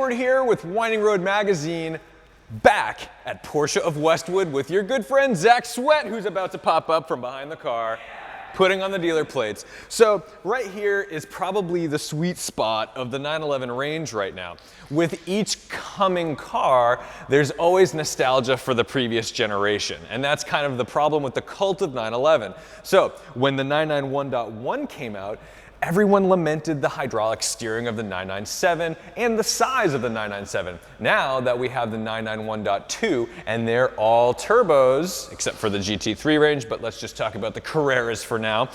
Tedward here with Winding Road Magazine, back at Porsche of Westwood with your good friend Zach Sweat, who's about to pop up from behind the car, putting on the dealer plates. So right here is probably the sweet spot of the 911 range right now. With each coming car, there's always nostalgia for the previous generation, and that's kind of the problem with the cult of 911. So when the 991.1 came out, everyone lamented the hydraulic steering of the 997 and the size of the 997. Now that we have the 991.2 and they're all turbos, except for the GT3 range, but let's just talk about the Carreras for now.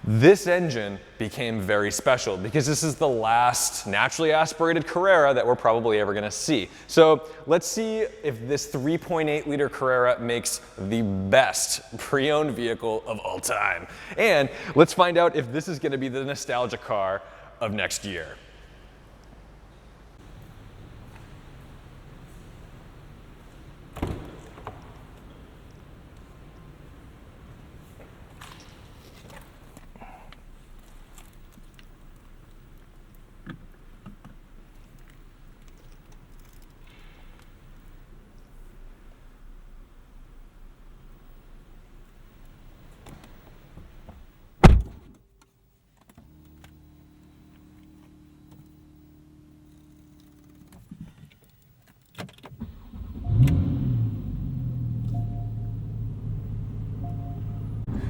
This engine became very special because this is the last naturally aspirated Carrera that we're probably ever gonna see. So let's see if this 3.8 liter Carrera makes the best pre-owned vehicle of all time. And let's find out if this is gonna be the nostalgia car of next year.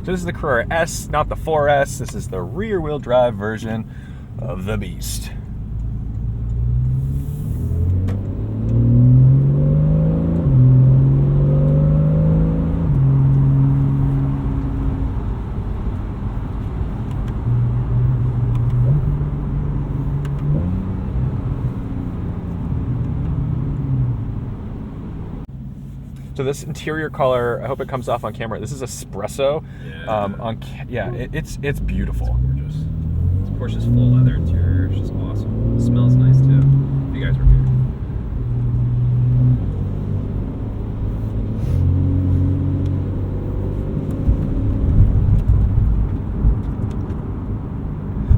So this is the Carrera S, not the 4S. This is the rear-wheel drive version of the beast. So this interior color, I hope it comes off on camera. This is espresso. Yeah. It's beautiful. It's gorgeous. This Porsche's full leather interior. It's just awesome. It smells nice too. If you guys were here.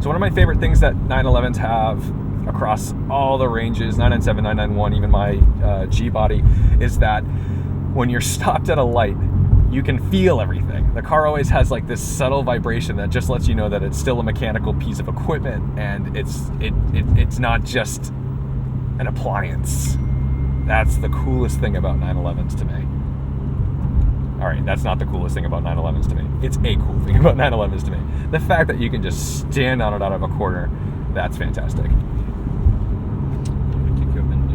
So one of my favorite things that 911s have across all the ranges, 997, 991, even my G body, is that when you're stopped at a light, you can feel everything. The car always has like this subtle vibration that just lets you know that it's still a mechanical piece of equipment and it's not just an appliance. That's the coolest thing about 911s to me. All right, that's not the coolest thing about 911s to me. It's a cool thing about 911s to me. The fact that you can just stand on it out of a corner, that's fantastic.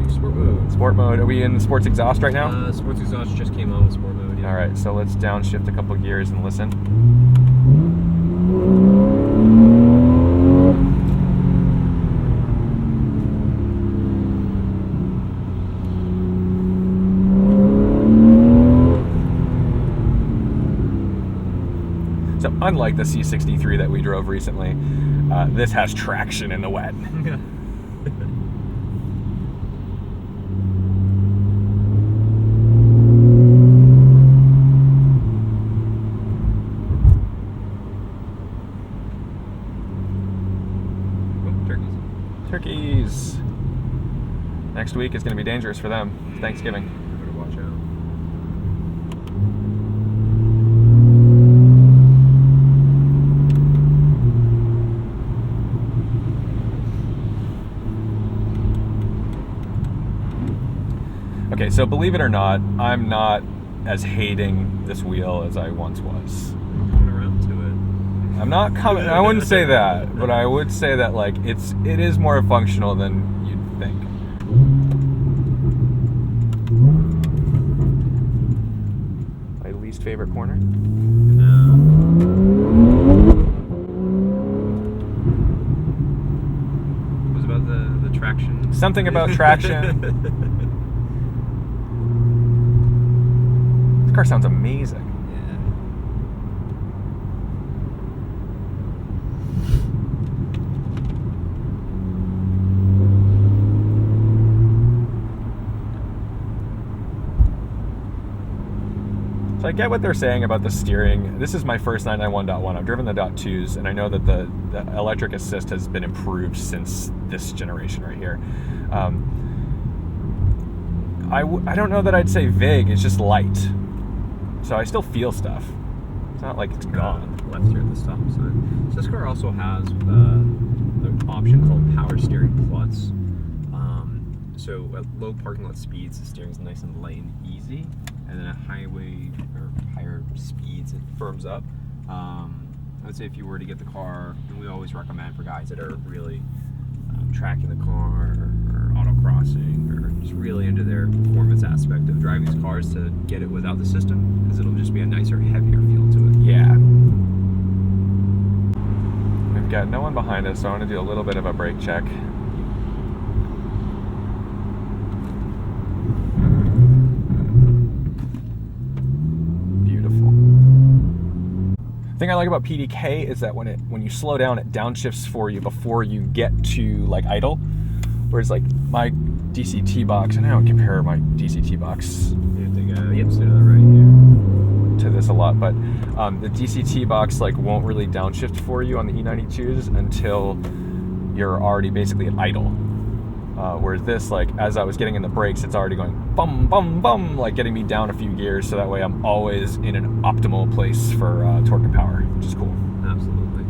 Sport mode. Sport mode. Are we in sports exhaust right now? Sports exhaust just came on with sport mode. Yeah. All right, so let's downshift a couple gears and listen. So unlike the C63 that we drove recently, this has traction in the wet. Turkeys. Next week is going to be dangerous for them. It's Thanksgiving. Better watch out. Okay, so believe it or not, I'm not as hating this wheel as I once was. Coming around to it. I'm not coming. I wouldn't say that, but I would say that like it is more functional than you'd think. My least favorite corner. It was about the traction. Something about traction. This car sounds amazing. So I get what they're saying about the steering. This is my first 991.1. I've driven the .2s, and I know that the electric assist has been improved since this generation right here. I don't know that I'd say vague. It's just light. So I still feel stuff. It's not like it's gone. Left here at the stop sign. So this car also has an option called Power Steering Plus. So at low parking lot speeds, the steering's nice and light and easy, and then at highway or higher speeds, it firms up. I would say if you were to get the car, and we always recommend for guys that are really tracking the car or autocrossing or just really into their performance aspect of driving these cars, to get it without the system, because it'll just be a nicer, heavier feel to it. Yeah. We've got no one behind us, so I want to do a little bit of a brake check. The thing I like about PDK is that when you slow down, it downshifts for you before you get to like idle. Whereas like my DCT box, and I don't compare my DCT box Yep, stay to the right here. to this a lot, but the DCT box like won't really downshift for you on the E92s until you're already basically at idle. Whereas this, like as I was getting in the brakes, it's already going bum bum bum, like getting me down a few gears, so that way I'm always in an optimal place for torque and power, which is cool. Absolutely.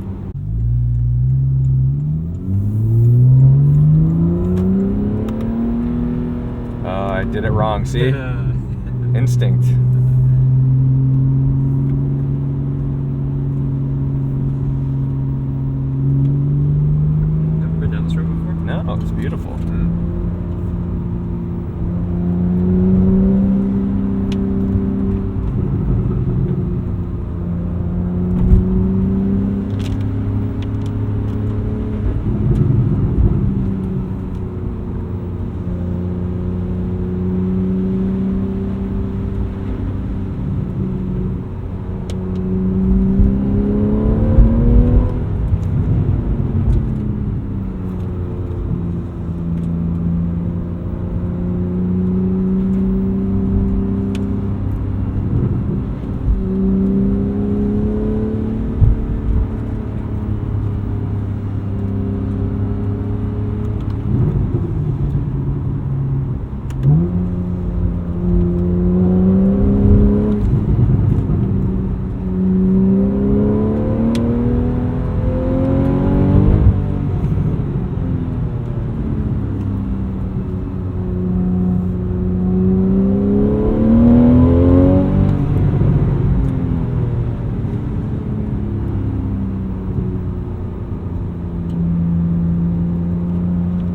I did it wrong. See, instinct. Never been down this road before? No, it's beautiful.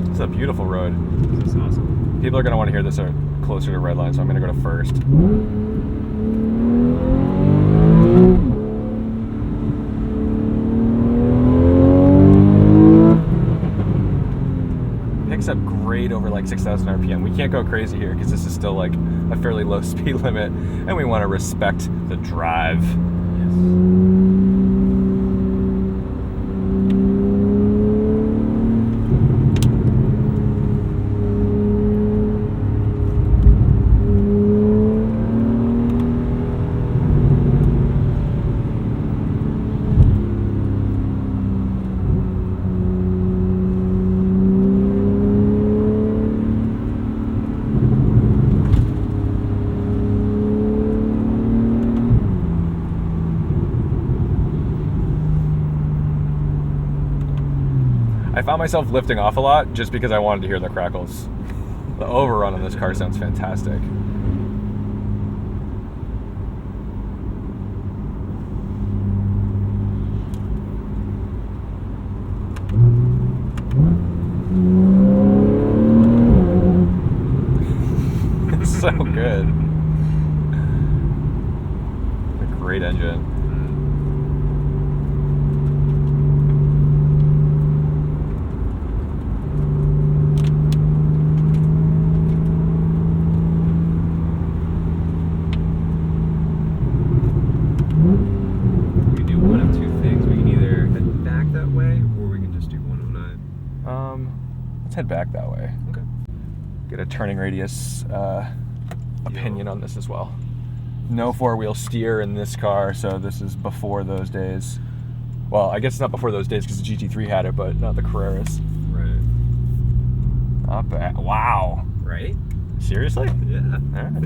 It's a beautiful road. This is awesome. People are going to want to hear this closer to red line, so I'm going to go to first. Picks up great over like 6,000 RPM. We can't go crazy here because this is still like a fairly low speed limit, and we want to respect the drive. I found myself lifting off a lot just because I wanted to hear the crackles. The overrun on this car sounds fantastic. It's so good. A great engine. Let's head back that way. Okay. Get a turning radius opinion on this as well. No four-wheel steer in this car, so this is before those days. Well, I guess it's not before those days because the GT3 had it, but not the Carreras. Right. Not bad. Wow. Right? Seriously? Yeah. All right.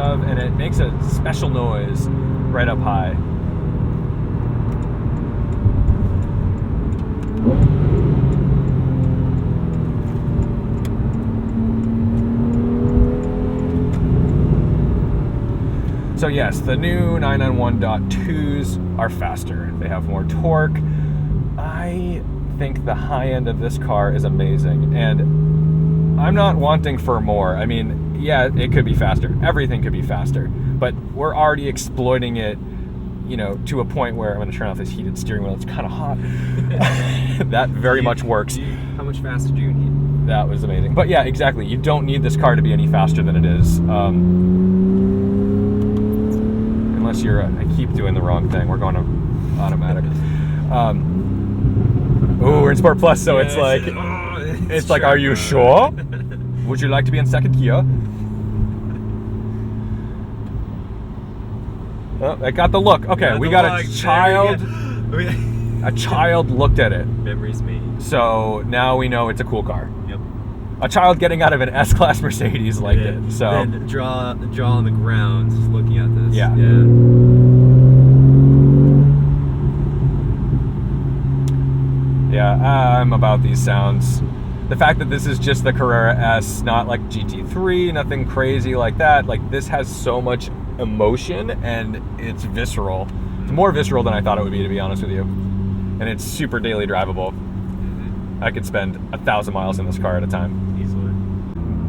And it makes a special noise right up high. So yes, the new 991.2s are faster. They have more torque. I think the high end of this car is amazing, and I'm not wanting for more. I mean, yeah, it could be faster. Everything could be faster, but we're already exploiting it, you know, to a point where I'm going to turn off this heated steering wheel. It's kind of hot. That very much works. How much faster do you need? That was amazing. But yeah, exactly. You don't need this car to be any faster than it is. Unless you're, I keep doing the wrong thing. We're going to automatic. Oh, we're in Sport Plus, so it's like, it's like, are you sure? Would you like to be in second gear? Oh, I got the look. Okay, we got a child. A child looked at it. Memories made. So now we know it's a cool car. Yep. A child getting out of an S-Class Mercedes liked it. So then draw on the ground looking at this. Yeah. Yeah, I'm about these sounds. The fact that this is just the Carrera S, not like GT3, nothing crazy like that. Like, this has so much emotion and it's visceral. It's more visceral than I thought it would be, to be honest with you. And it's super daily drivable. I could spend 1,000 miles in this car at a time. Easily.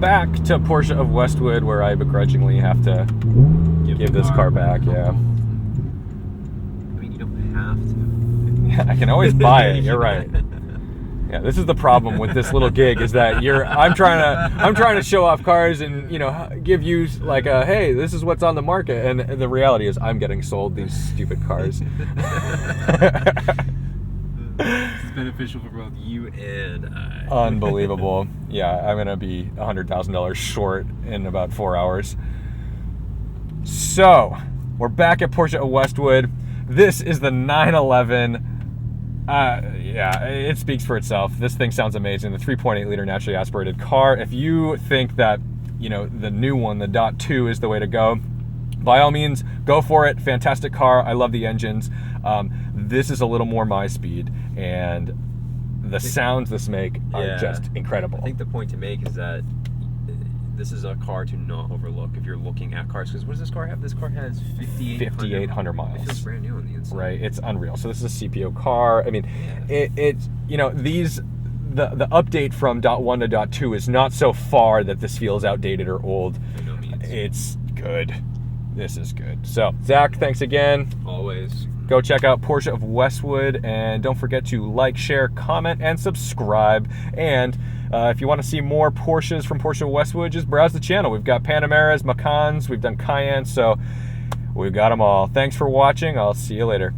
Back to Porsche of Westwood, where I begrudgingly have to give this car back, yeah. I mean, you don't have to. Yeah, I can always buy it, you're right. Yeah, this is the problem with this little gig, is that I'm trying to show off cars and, you know, give you like a, hey, this is what's on the market, and the reality is I'm getting sold these stupid cars. It's beneficial for both you and I. Unbelievable. Yeah, I'm gonna be $100,000 short in about 4 hours. So we're back at Porsche of Westwood. This is the 911. Yeah, it speaks for itself. This thing sounds amazing. The 3.8 liter naturally aspirated car. If you think that, you know, the new one, the .2 is the way to go, by all means, go for it. Fantastic car. I love the engines. This is a little more my speed, and the sounds this make are just incredible. I think the point to make is that this is a car to not overlook if you're looking at cars. Because what does this car have? This car has 5,800 miles. It feels brand new on the inside. Right, it's unreal. So this is a CPO car. I mean, it's you know, the update from .1 to .2 is not so far that this feels outdated or old. By no means. It's good. This is good. So Zach, thanks again. Always. Go check out Porsche of Westwood, and don't forget to like, share, comment, and subscribe. And if you want to see more Porsches from Porsche of Westwood, just browse the channel. We've got Panameras, Macans, we've done Cayennes, so we've got them all. Thanks for watching. I'll see you later.